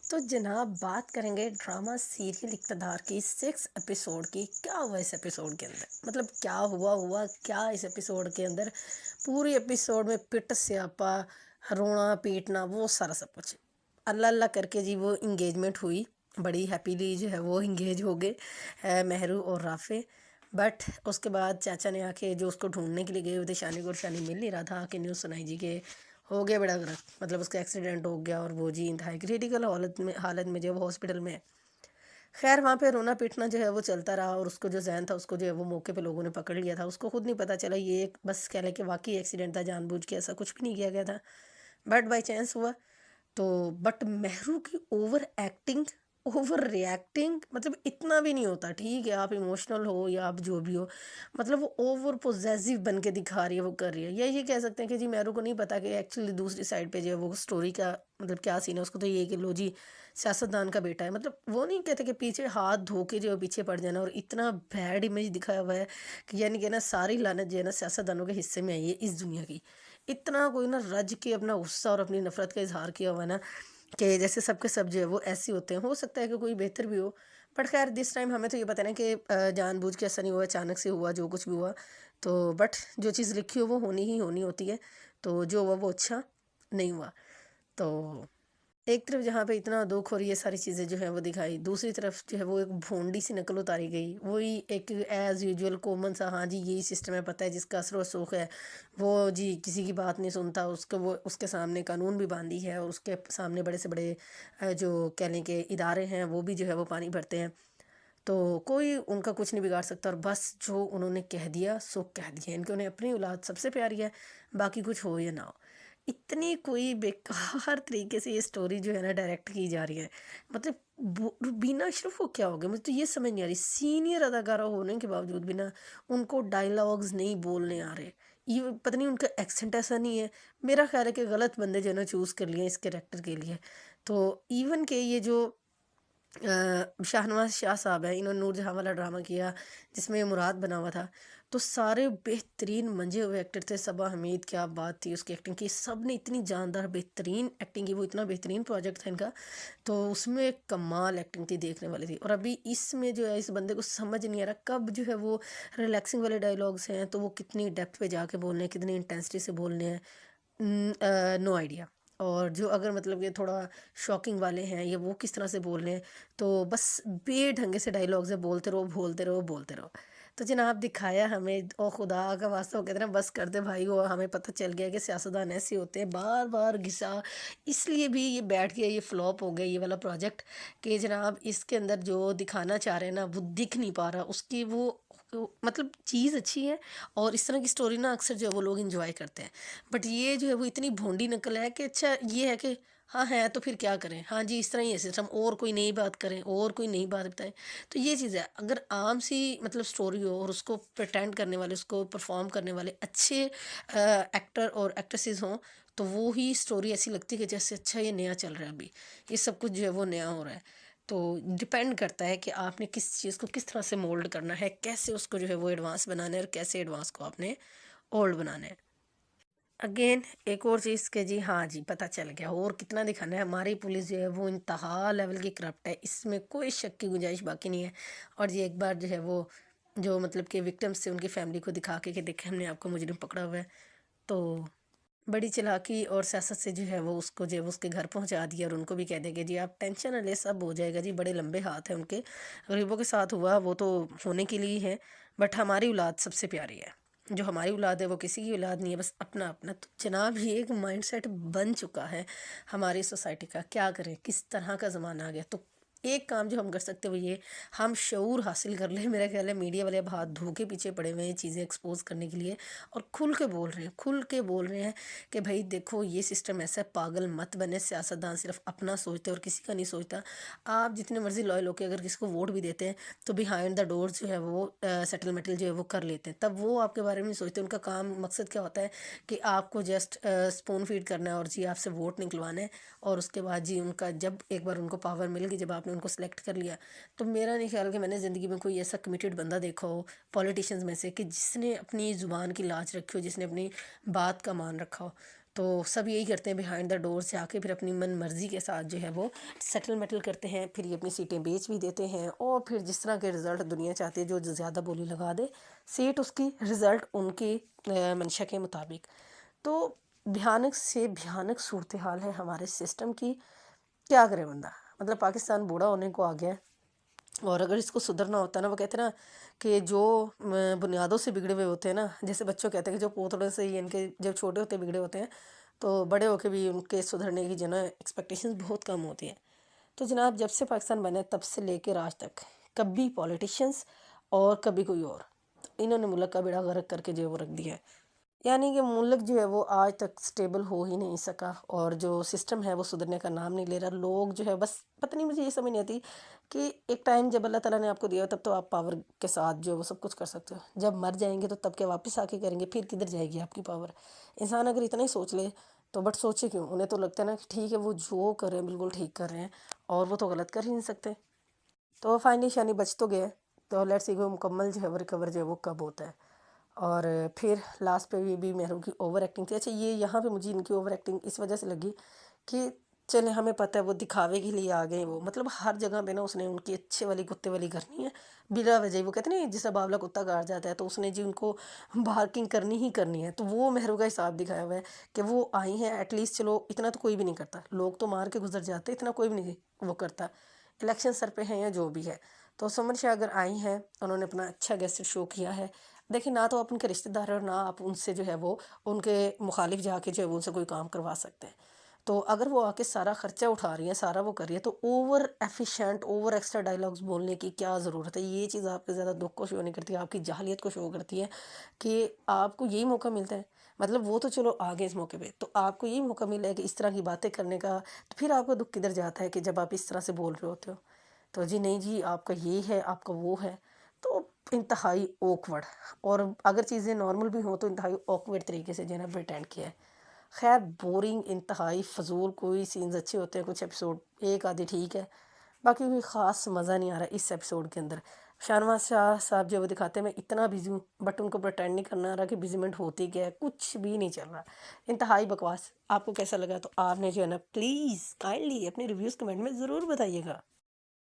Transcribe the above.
تو جناب بات کریں گے ڈرامہ سیریل اقتدار کی 6 ایپیسوڈ کی. کیا ہوا اس ایپیسوڈ کے اندر؟ مطلب کیا ہوا کیا اس ایپیسوڈ کے اندر؟ پوری ایپیسوڈ میں پٹ سیاپا، رونا پیٹنا، وہ سارا سب کچھ اللہ اللہ کر کے جی وہ انگیجمنٹ ہوئی. بڑی ہیپیلی جو ہے وہ انگیج ہو گئے مہرو اور رافع. بٹ اس کے بعد چاچا نے آ کے جو اس کو ڈھونڈنے کے لیے گئے ہوئے تھے، شانی کو، اور شانی مل نہیں رہا تھا، کہ نیوز سنائی جی کہ ہو گیا بڑا غلط، مطلب اس کا ایکسیڈنٹ ہو گیا اور وہ جی انتہائی کریٹیکل حالت میں جو وہ ہاسپٹل میں ہے. خیر وہاں پہ رونا پیٹنا جو ہے وہ چلتا رہا، اور اس کو جو ذہن تھا اس کو جو ہے وہ موقع پہ لوگوں نے پکڑ لیا تھا. اس کو خود نہیں پتہ چلا یہ ایک بس کہہ لیں کہ واقعی ایکسیڈنٹ تھا، جان بوجھ کے ایسا کچھ بھی نہیں کیا گیا تھا، بٹ بائی چانس ہوا. تو بٹ مہرو کی اوور ریئیکٹنگ مطلب اتنا بھی نہیں ہوتا. ٹھیک ہے آپ ایموشنل ہو یا آپ جو بھی ہو، مطلب وہ اوور پوزیسو بن کے دکھا رہی ہے، وہ کر رہی ہے. یا یہ کہہ سکتے ہیں کہ جی مہرو کو نہیں پتا کہ ایکچولی دوسری سائڈ پہ جو ہے وہ سٹوری کا مطلب کیا سین ہے. اس کو تو یہ کہ لو جی سیاستدان کا بیٹا ہے، مطلب وہ نہیں کہتے کہ پیچھے ہاتھ دھو کے جو ہے پیچھے پڑ جانا. اور اتنا بیڈ امیج دکھایا ہوا ہے کہ یعنی کہ نا ساری لعنت جو ہے نا سیاستدانوں کے حصے میں آئی ہے اس دنیا کی. اتنا کوئی نا رج کے اپنا غصہ اور اپنی نفرت کا اظہار کیا ہوا ہے نا کہ جیسے سب کے سب جو ہے وہ ایسے ہوتے ہیں. ہو سکتا ہے کہ کوئی بہتر بھی ہو، بٹ خیر دس ٹائم ہمیں تو یہ پتہ نہیں کہ جان بوجھ کے ایسا نہیں ہوا، اچانک سے ہوا جو کچھ بھی ہوا. تو بٹ جو چیز لکھی ہو وہ ہونی ہی ہونی ہوتی ہے. تو جو ہوا وہ اچھا نہیں ہوا. تو ایک طرف جہاں پہ اتنا دکھ اور یہ ساری چیزیں جو ہے وہ دکھائی، دوسری طرف جو ہے وہ ایک بھونڈی سی نقل اتاری گئی. وہی ایک ایز یوجول کومن سا، ہاں جی یہی سسٹم ہے، پتہ ہے جس کا اثر و رسوخ ہے وہ جی کسی کی بات نہیں سنتا، اس کے سامنے قانون بھی باندھی ہے، اور اس کے سامنے بڑے سے بڑے جو کہہ لیں کہ ادارے ہیں وہ بھی جو ہے وہ پانی بھرتے ہیں. تو کوئی ان کا کچھ نہیں بگاڑ سکتا. اور بس جو انہوں نے کہہ دیا سو کہہ دیا، ان کے انہیں اپنی اولاد سب سے پیاری ہے، باقی کچھ ہو یا نہ ہو. اتنی کوئی بیکار طریقے سے یہ سٹوری جو ہے نا ڈائریکٹ کی جا رہی ہے. مطلب بینا اشرف کو کیا ہو گیا، مجھے تو یہ سمجھ نہیں آ رہی. سینئر اداکارہ ہونے کے باوجود بھی نا ان کو ڈائلاگز نہیں بولنے آ رہے. یہ پتہ نہیں ان کا ایکسنٹ ایسا نہیں ہے. میرا خیال ہے کہ غلط بندے جو ہے نا چوز کر لیے اس کریکٹر کے لیے. تو ایون کہ یہ جو شاہنواز شاہ صاحب ہیں، انہوں نے نور جہاں والا ڈرامہ کیا جس میں مراد بنا ہوا تھا، تو سارے بہترین منجے ہوئے ایکٹر تھے. صبا حمید کیا بات تھی اس کی ایکٹنگ کی، سب نے اتنی جاندار بہترین ایکٹنگ کی. وہ اتنا بہترین پروجیکٹ تھا ان کا، تو اس میں کمال ایکٹنگ تھی، دیکھنے والی تھی. اور ابھی اس میں جو ہے اس بندے کو سمجھ نہیں آ رہا کب جو ہے وہ ریلیکسنگ والے ڈائلاگس ہیں تو وہ کتنی ڈیپتھ پہ جا کے بولنے ہیں، کتنی انٹینسٹی سے بولنے ہیں، نو آئیڈیا. اور جو اگر مطلب کہ تھوڑا شاکنگ والے ہیں یا وہ کس طرح سے بول رہے ہیں، تو بس بے ڈھنگے سے ڈائلاگز ہے، بولتے رہو بولتے رہو بولتے رہو. تو جناب دکھایا ہمیں، او خدا کا واسطہ وہ کہتے ہیں بس کر دے بھائی. وہ ہمیں پتہ چل گیا کہ سیاستدان ایسے ہوتے ہیں، بار بار گھسا. اس لیے بھی یہ بیٹھ گیا، یہ فلاپ ہو گیا یہ والا پروجیکٹ، کہ جناب اس کے اندر جو دکھانا چاہ رہے ہیں نا وہ دکھ نہیں پا رہا. اس کی وہ مطلب چیز اچھی ہے، اور اس طرح کی سٹوری نا اکثر جو ہے وہ لوگ انجوائے کرتے ہیں. بٹ یہ جو ہے وہ اتنی بھونڈی نقل ہے کہ اچھا یہ ہے کہ ہاں ہے تو پھر کیا کریں، ہاں جی اس طرح ہی ہے سسٹم، اور کوئی نئی بات کریں اور کوئی نئی بات بتائیں. تو یہ چیز ہے، اگر عام سی مطلب سٹوری ہو اور اس کو پریٹینڈ کرنے والے، اس کو پرفارم کرنے والے اچھے ایکٹر اور ایکٹریسز ہوں، تو وہی سٹوری ایسی لگتی ہے کہ جیسے اچھا یہ نیا چل رہا ہے، ابھی یہ سب کچھ جو ہے وہ نیا ہو رہا ہے. تو ڈپینڈ کرتا ہے کہ آپ نے کس چیز کو کس طرح سے مولڈ کرنا ہے، کیسے اس کو جو ہے وہ ایڈوانس بنانا ہے، اور کیسے ایڈوانس کو آپ نے اولڈ بنانا ہے. اگین ایک اور چیز کہ جی ہاں جی پتہ چل گیا، اور کتنا دکھانا ہے. ہماری پولیس جو ہے وہ انتہا لیول کی کرپٹ ہے، اس میں کوئی شک کی گنجائش باقی نہیں ہے. اور جی ایک بار جو ہے وہ جو مطلب کہ وکٹمس سے ان کی فیملی کو دکھا کے کہ دیکھیں ہم نے آپ کو مجرم پکڑا ہوا ہے، تو بڑی چلاکی اور سیاست سے جو ہے وہ اس کو جو ہے اس کے گھر پہنچا دیا، اور ان کو بھی کہہ دے کہ جی آپ ٹینشن نہ لیں سب ہو جائے گا جی. بڑے لمبے ہاتھ ہیں ان کے، غریبوں کے ساتھ ہوا وہ تو ہونے کے لیے ہے، بٹ ہماری اولاد سب سے پیاری ہے. جو ہماری اولاد ہے وہ کسی کی اولاد نہیں ہے، بس اپنا اپنا. تو جناب یہ ایک مائنڈ سیٹ بن چکا ہے ہماری سوسائٹی کا. کیا کریں، کس طرح کا زمانہ آ گیا. تو ایک کام جو ہم کر سکتے وہ یہ ہم شعور حاصل کر لیں. میرا خیال ہے میڈیا والے اب ہاتھ دھو کے پیچھے پڑے ہوئے ہیں چیزیں ایکسپوز کرنے کے لیے، اور کھل کے بول رہے ہیں، کھل کے بول رہے ہیں کہ بھائی دیکھو یہ سسٹم ایسا ہے، پاگل مت بنے. سیاستدان صرف اپنا سوچتے اور کسی کا نہیں سوچتا. آپ جتنے مرضی لوئل ہو کے اگر کسی کو ووٹ بھی دیتے ہیں تو بیہائنڈ دا ڈورز جو ہے وہ سیٹلمنٹل جو ہے وہ کر لیتے ہیں. تب وہ آپ کے بارے میں نہیں سوچتے. ان کا کام مقصد کیا ہوتا ہے کہ آپ کو جسٹ اسپون فیڈ کرنا ہے، اور جی آپ سے ووٹ نکلوانا ہے. اور اس کے بعد جی ان کا جب ایک بار ان کو پاور مل گئی، جب آپ نے ان کو سلیکٹ کر لیا، تو میرا نہیں خیال کہ میں نے زندگی میں کوئی ایسا کمیٹیڈ بندہ دیکھا ہو پولیٹیشنز میں سے کہ جس نے اپنی زبان کی لاج رکھی ہو، جس نے اپنی بات کا مان رکھا ہو. تو سب یہی کرتے ہیں بیہائنڈ دا ڈور سے آ کے پھر اپنی من مرضی کے ساتھ جو ہے وہ سیٹل میٹل کرتے ہیں، پھر یہ اپنی سیٹیں بیچ بھی دیتے ہیں، اور پھر جس طرح کے رزلٹ دنیا چاہتی ہے جو زیادہ بولی لگا دے سیٹ اس کی رزلٹ ان کی منشا کے مطابق۔ تو بھیانک سے بھیانک صورتحال ہے ہمارے سسٹم کی، کیا کرے بندہ؟ مطلب پاکستان بوڑھا ہونے کو آ گیا ہے، اور اگر اس کو سدھرنا ہوتا ہے نا، وہ کہتے ہیں نا کہ جو بنیادوں سے بگڑے ہوئے ہوتے ہیں نا، جیسے بچوں کہتے ہیں کہ جو پوتڑے سے ہی ان کے جب چھوٹے ہوتے بگڑے ہوتے ہیں تو بڑے ہو کے بھی ان کے سدھرنے کی جو نا ایکسپیکٹیشنز بہت کم ہوتی ہیں۔ تو جناب جب سے پاکستان بنا ہے تب سے لے کے آج تک کبھی پولیٹیشنز اور کبھی کوئی اور، انہوں نے ملک کا بیڑا غرق کر کے جو ہے وہ رکھ دیا ہے، یعنی کہ ملک جو ہے وہ آج تک سٹیبل ہو ہی نہیں سکا، اور جو سسٹم ہے وہ سدھرنے کا نام نہیں لے رہا۔ لوگ جو ہے بس پتہ نہیں، مجھے یہ سمجھ نہیں آتی کہ ایک ٹائم جب اللہ تعالیٰ نے آپ کو دیا تب تو آپ پاور کے ساتھ جو ہے وہ سب کچھ کر سکتے ہو، جب مر جائیں گے تو تب کیا واپس آ کے کریں گے؟ پھر کدھر جائے گی آپ کی پاور؟ انسان اگر اتنا ہی سوچ لے تو بٹ سوچے کیوں؟ انہیں تو لگتا ہے نا کہ ٹھیک ہے وہ جو کر رہے ہیں بالکل ٹھیک کر رہے ہیں، اور وہ تو غلط کر ہی نہیں سکتے۔ تو فائنلی شانی بچ تو گئے، تو لیٹس سی وہ مکمل جو ہے وہ ریکور جو ہے وہ کب ہوتا ہے۔ اور پھر لاسٹ پہ یہ بھی مہرو کی اوور ایکٹنگ تھی۔ اچھا یہ یہاں پہ مجھے ان کی اوور ایکٹنگ اس وجہ سے لگی کہ چلیں ہمیں پتہ ہے وہ دکھاوے کے لیے آ گئے، وہ مطلب ہر جگہ پہ نا اس نے ان کی اچھے والی کتے والی کرنی ہے بلا وجہ، وہ کہتے ہیں نا جیسا باولا کتا کاٹ جاتا ہے تو اس نے جی ان کو بارکنگ کرنی ہی کرنی ہے، تو وہ مہرو کا حساب دکھایا ہوا ہے کہ وہ آئی ہیں ایٹ لیسٹ، چلو اتنا تو کوئی بھی نہیں کرتا، لوگ تو مار کے گزر جاتے، اتنا کوئی بھی نہیں وہ کرتا، الیکشن سر پہ ہیں یا جو بھی ہے۔ تو سمن شاہ اگر آئی ہیں، انہوں نے اپنا اچھا گیسٹ شو کیا ہے، دیکھیں نہ تو آپ ان کے رشتہ دار ہیں اور نہ آپ ان سے جو ہے وہ ان کے مخالف جا کے جو ہے وہ ان سے کوئی کام کروا سکتے ہیں۔ تو اگر وہ آ کے سارا خرچہ اٹھا رہی ہیں، سارا وہ کر رہی ہے، تو over efficient over extra dialogues بولنے کی کیا ضرورت ہے؟ یہ چیز آپ کے زیادہ دکھ کو شو نہیں کرتی، آپ کی جاہلیت کو شو کرتی ہے کہ آپ کو یہی موقع ملتا ہے۔ مطلب وہ تو چلو آگے اس موقع پہ، تو آپ کو یہی موقع ملا ہے کہ اس طرح کی باتیں کرنے کا، تو پھر آپ کا دکھ کدھر جاتا ہے کہ جب آپ اس طرح سے بول رہے ہوتے ہو؟ تو جی نہیں جی، آپ کا یہ ہے، آپ کا وہ ہے، تو انتہائی اوکورڈ، اور اگر چیزیں نارمل بھی ہوں تو انتہائی اوکورڈ طریقے سے جو ہے نا پریٹینڈ کیا ہے۔ خیر بورنگ، انتہائی فضول، کوئی سینز اچھے ہوتے ہیں کچھ ایپیسوڈ ایک آدھی ٹھیک ہے، باقی کوئی خاص مزہ نہیں آ رہا اس ایپیسوڈ کے اندر۔ شاہنواز شاہ صاحب جو وہ دکھاتے ہیں میں اتنا بزی ہوں، بٹ ان کو پریٹینڈ نہیں کرنا آ رہا کہ بزیمنٹ ہوتی کیا ہے، کچھ بھی نہیں چل رہا، انتہائی بکواس۔ آپ کو کیسا لگا تو آپ نے جو ہے نا پلیز کائنڈلی اپنے ریویوز کمنٹ میں ضرور بتائیے گا۔